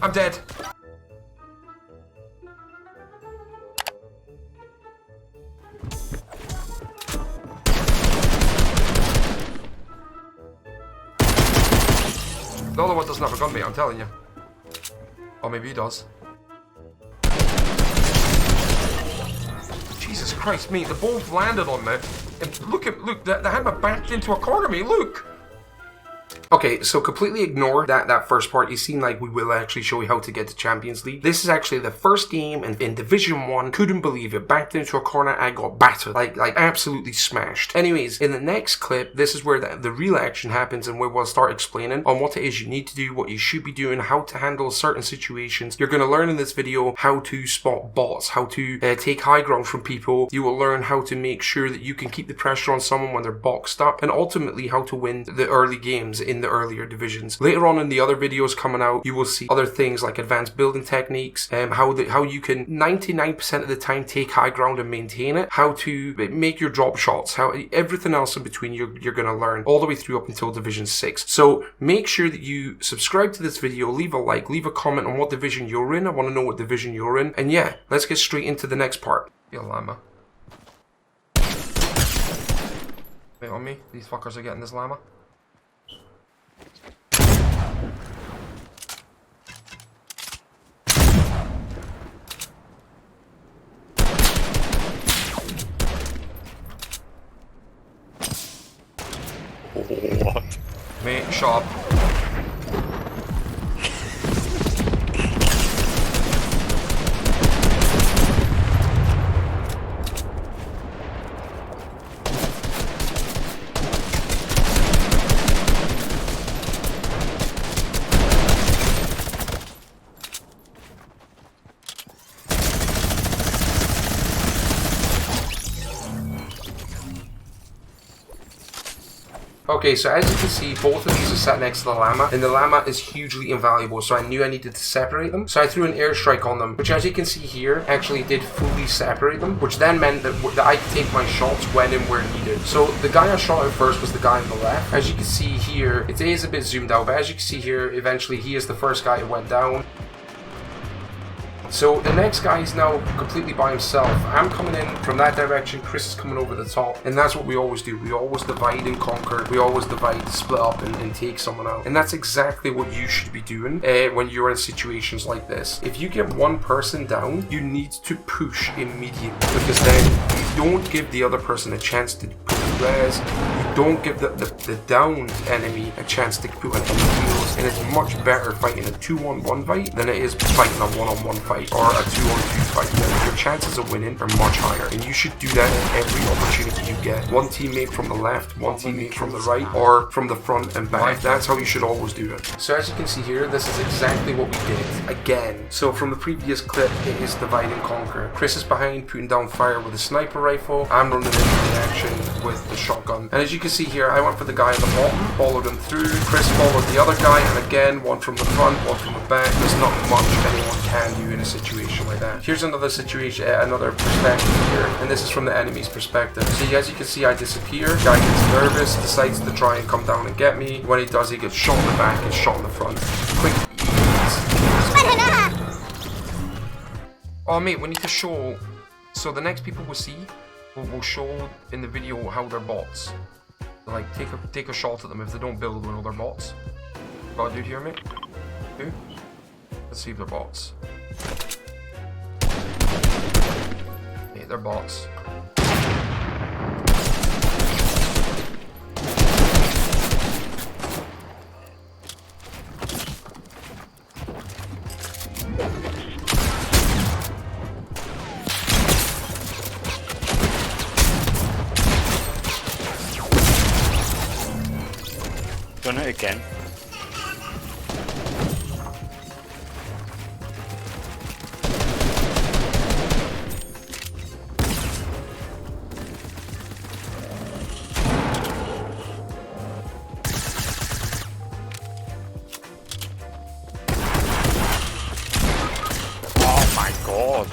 I'm dead. The other one doesn't have a gun, mate, I'm telling you. Or maybe he does. Jesus Christ, mate, the both landed on me. And look, the hammer backed into a corner, mate, look! Okay, so completely ignore that first part. You seem like we will actually show you how to get to Champions League. This is actually the first game in Division 1. Couldn't believe it. Backed into a corner, I got battered. Like absolutely smashed. Anyways, in the next clip, this is where the real action happens and where we'll start explaining on what it is you need to do, what you should be doing, how to handle certain situations. You're going to learn in this video how to spot bots, how to take high ground from people. You will learn how to make sure that you can keep the pressure on someone when they're boxed up, and ultimately how to win the early games in the earlier divisions. Later on in the other videos coming out, you will see other things like advanced building techniques, how you can 99% of the time take high ground and maintain it, how to make your drop shots, how everything else in between you're going to learn all the way through up until Division 6. So make sure that you subscribe to this video, leave a like, leave a comment on what division you're in. I want to know what division you're in. And yeah, let's get straight into the next part. Yo, llama. Wait on me. These fuckers are getting this llama. What? Mate, shut up. Okay, so as you can see, both of these are sat next to the llama, and the llama is hugely invaluable, so I knew I needed to separate them. So I threw an airstrike on them, which as you can see here, actually did fully separate them, which then meant that I could take my shots when and where needed. So the guy I shot at first was the guy on the left. As you can see here, it is a bit zoomed out, but as you can see here, eventually he is the first guy who went down. So the next guy is now completely by himself. I'm coming in from that direction, Chris is coming over the top, and that's what we always do. We always divide and conquer. We always divide, split up, and take someone out. And that's exactly what you should be doing when you're in situations like this. If you get one person down, you need to push immediately, because then you don't give the other person a chance to put the res. You don't give the downed enemy a chance to put any heals, and it's much better fighting a 2-on-1 fight than it is fighting a 1-on-1 fight or a 2-on-2 fight. Then your chances of winning are much higher, and you should do that in every opportunity you get. One teammate from the left, one teammate from the right, or from the front and back. That's how you should always do it. So as you can see here, this is exactly what we did again. So from the previous clip, it is divide and conquer. Chris is behind, putting down fire with a sniper rifle. I'm running into the action with the shotgun. And as you can see here, I went for the guy on the bottom, followed him through. Chris followed the other guy, and again, one from the front, one from the back. There's not much anyone can do in a situation like that. Here's another situation, another perspective here, and this is from the enemy's perspective. So as you can see, I disappear. Guy gets nervous, decides to try and come down and get me. When he does, he gets shot in the back and shot in the front. Quick ease. Oh mate, we need to show. So the next people we'll see, we'll show in the video how they're bots. So like take a shot at them if they don't build, we know they're bots. Got a dude here, mate? Who? Let's see if they're bots. Hey, they're bots. Done it again. Oh my god.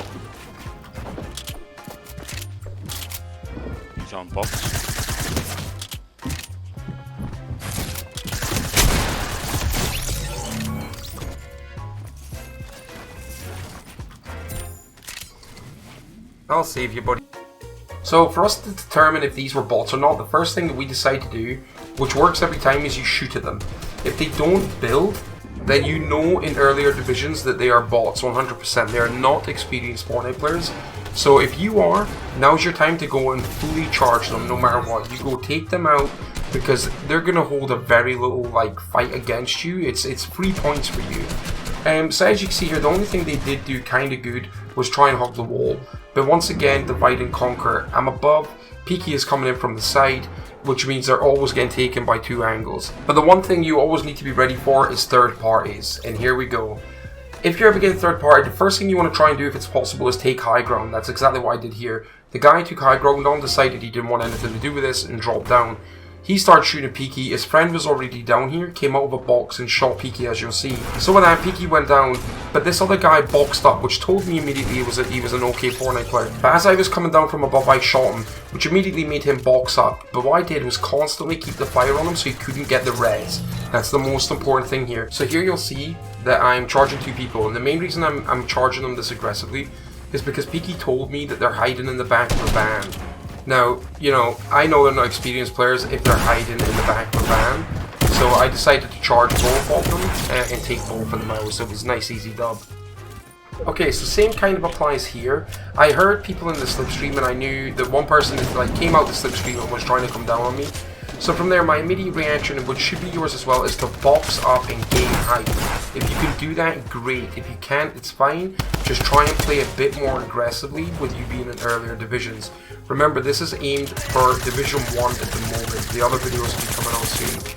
He's on box. I'll save you, buddy. So for us to determine if these were bots or not, the first thing that we decide to do, which works every time, is you shoot at them. If they don't build, then you know in earlier divisions that they are bots 100%. They are not experienced Fortnite players. So if you are, now's your time to go and fully charge them no matter what. You go take them out because they're going to hold a very little like fight against you. It's 3 points for you. So as you can see here, the only thing they did do kind of good was try and hug the wall. But once again, divide and conquer. I'm above, Peaky is coming in from the side, which means they're always getting taken by 2 angles. But the one thing you always need to be ready for is third parties. And here we go. If you're ever getting third party, the first thing you want to try and do if it's possible is take high ground. That's exactly what I did here. The guy who took high ground on, decided he didn't want anything to do with this and dropped down. He started shooting Peaky. His friend was already down here, came out of a box and shot Peaky, as you'll see. So with that, Peaky went down, but this other guy boxed up, which told me immediately he was an okay Fortnite player. But as I was coming down from above, I shot him, which immediately made him box up. But what I did was constantly keep the fire on him so he couldn't get the res. That's the most important thing here. So here you'll see that I'm charging 2 people, and the main reason I'm charging them this aggressively is because Peaky told me that they're hiding in the back of a van. Now, you know, I know they're not experienced players if they're hiding in the back of a van, so I decided to charge both of them and take both of them out, so it was a nice easy dub. Okay, so same kind of applies here. I heard people in the slipstream and I knew that one person that like came out the slipstream and was trying to come down on me. So from there, my immediate reaction, which should be yours as well, is to box up and gain height. If you can do that, great. If you can't, it's fine. Just try and play a bit more aggressively with you being in earlier divisions. Remember, this is aimed for Division 1 at the moment. The other videos will be coming out soon.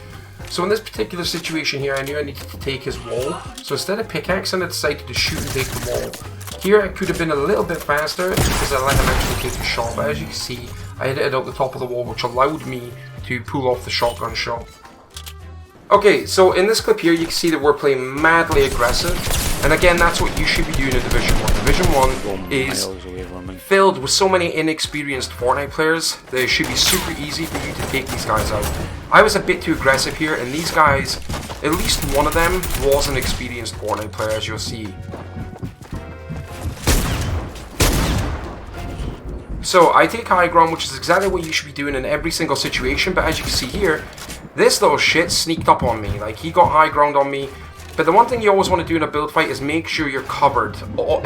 So in this particular situation here, I knew I needed to take his wall. So instead of pickaxing, I decided to shoot and take the wall. Here I could have been a little bit faster because I let him actually take a shot. But as you can see, I hit it out the top of the wall, which allowed me to pull off the shotgun shot. Okay, so in this clip here, you can see that we're playing madly aggressive. And again, that's what you should be doing in Division 1. Division 1 is filled with so many inexperienced Fortnite players that it should be super easy for you to take these guys out. I was a bit too aggressive here, and these guys, at least one of them, was an experienced Fortnite player, as you'll see. So I take high ground, which is exactly what you should be doing in every single situation, but as you can see here, this little shit sneaked up on me. Like, he got high ground on me. But the one thing you always want to do in a build fight is make sure you're covered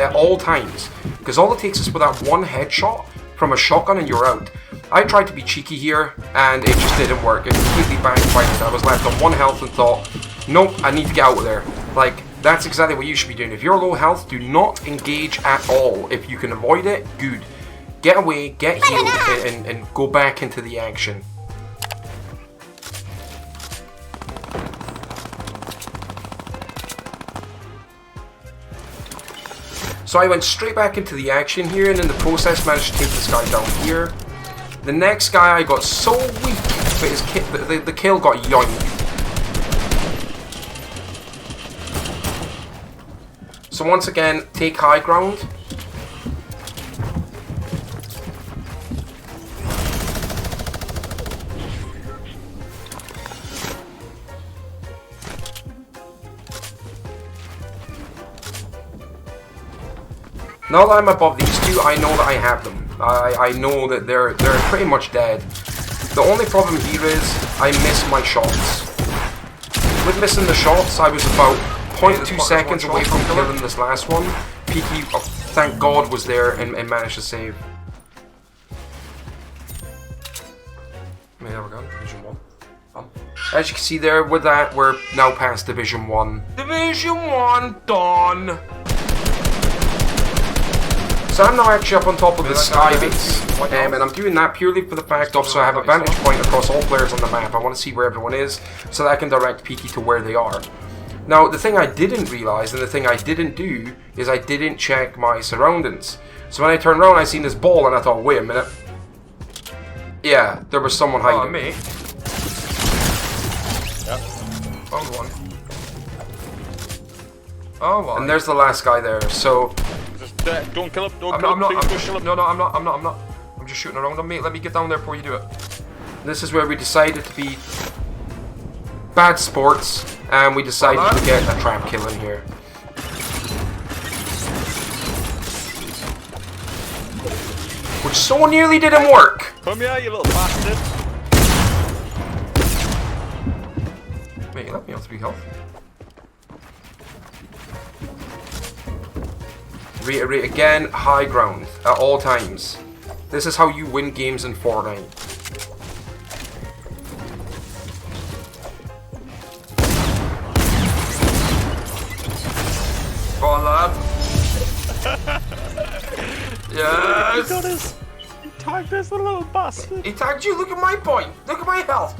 at all times, because all it takes is for that one headshot from a shotgun and you're out. I tried to be cheeky here, and it just didn't work. It completely backfired. I was left on 1 health and thought, nope, I need to get out of there. Like, that's exactly what you should be doing. If you're low health, do not engage at all. If you can avoid it, good. Get away, get healed, and go back into the action. So I went straight back into the action here, and in the process managed to take this guy down here. The next guy I got so weak, but the kill got yoinked. So once again, take high ground. Now that I'm above these two, I know that I have them. I know that they're pretty much dead. The only problem here is I missed my shots. With missing the shots, I was about 0.2 seconds away from killing this last one. Peaky, oh, thank God, was there and managed to save. There we go, Division 1. As you can see there, with that, we're now past Division 1. Division 1 done! So I'm now actually up on top of the sky base, and I'm doing that purely for the fact of so I have a vantage point across all players on the map. I want to see where everyone is, so that I can direct Peaky to where they are. Now, the thing I didn't realize, and the thing I didn't do, is I didn't check my surroundings. So when I turned around, I seen this ball, and I thought, wait a minute. Yeah, there was someone hiding. Oh, me? Yep. Found one. Oh, well. And there's the last guy there, so... Don't kill him, don't I'm kill not, him, I'm please just, don't kill him. no, I'm not. I'm just shooting around him, mate. Let me get down there before you do it. This is where we decided to be bad sports, and we decided to get a trap kill in here. which so nearly didn't work. Come here, you little bastard. Mate, you left me on 3 health. Reiterate again, high ground at all times. This is how you win games in Fortnite. Oh, lad. Yes! He got us. He tagged us, the little bastard. He tagged you. Look at my point. Look at my health.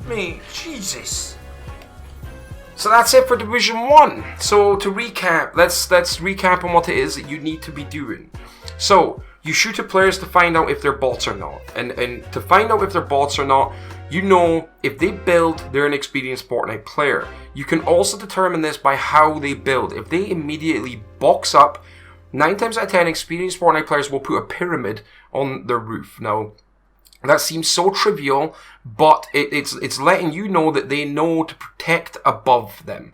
Mate, Jesus. So that's it for Division 1. So to recap, let's recap on what it is that you need to be doing. So you shoot at players to find out if they're bots or not. And to find out if they're bots or not, you know if they build, they're an experienced Fortnite player. You can also determine this by how they build. If they immediately box up, 9 times out of 10 experienced Fortnite players will put a pyramid on their roof. Now, that seems so trivial, but it's letting you know that they know to protect above them.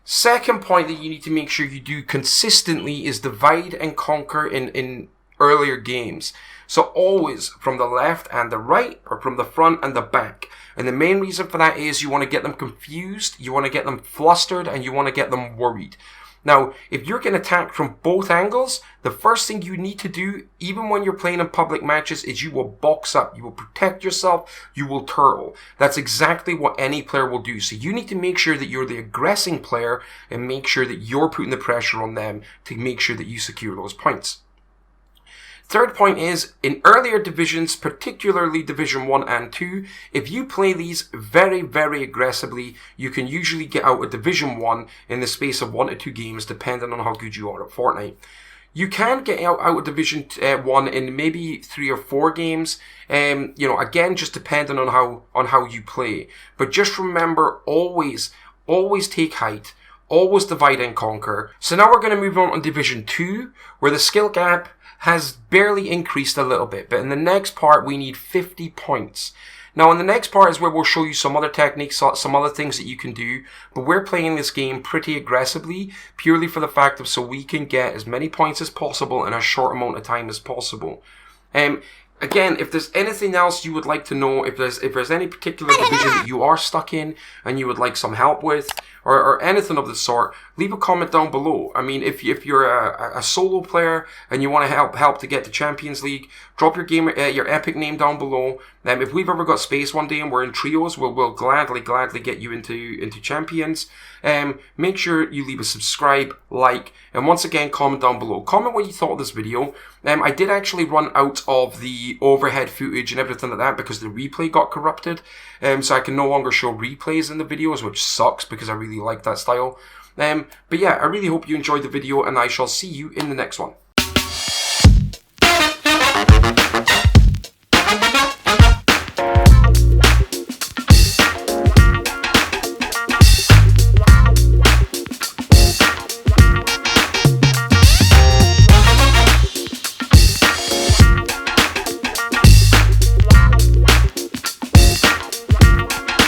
Second point that you need to make sure you do consistently is divide and conquer in earlier games. So always from the left and the right, or from the front and the back. And the main reason for that is you want to get them confused, you want to get them flustered, and you want to get them worried. Now, if you're getting attacked from both angles, the first thing you need to do, even when you're playing in public matches, is you will box up. You will protect yourself. You will turtle. That's exactly what any player will do. So you need to make sure that you're the aggressing player and make sure that you're putting the pressure on them to make sure that you secure those points. Third point is, in earlier divisions, particularly Division 1 and 2, if you play these very, very aggressively, you can usually get out of Division 1 in the space of 1 to 2 games, depending on how good you are at Fortnite. You can get out of Division 1 in maybe 3 or 4 games, again, just depending on how you play. But just remember, always take height, always divide and conquer. So now we're going to move on to Division 2, where the skill gap has barely increased a little bit, but in the next part we need 50 points. Now in the next part is where we'll show you some other techniques, some other things that you can do, but we're playing this game pretty aggressively, purely for the fact of so we can get as many points as possible in a short amount of time as possible. Again, if there's anything else you would like to know, if there's any particular division that you are stuck in and you would like some help with, or anything of the sort, leave a comment down below. I mean, if you're a solo player and you want to help to get to Champions League, drop your epic name down below. If we've ever got space one day and we're in trios, we'll gladly get you into Champions. Make sure you leave a subscribe, like, and once again, comment down below. Comment what you thought of this video. I did actually run out of the overhead footage and everything like that because the replay got corrupted. So I can no longer show replays in the videos, which sucks because I really like that style. But yeah, I really hope you enjoyed the video and I shall see you in the next one.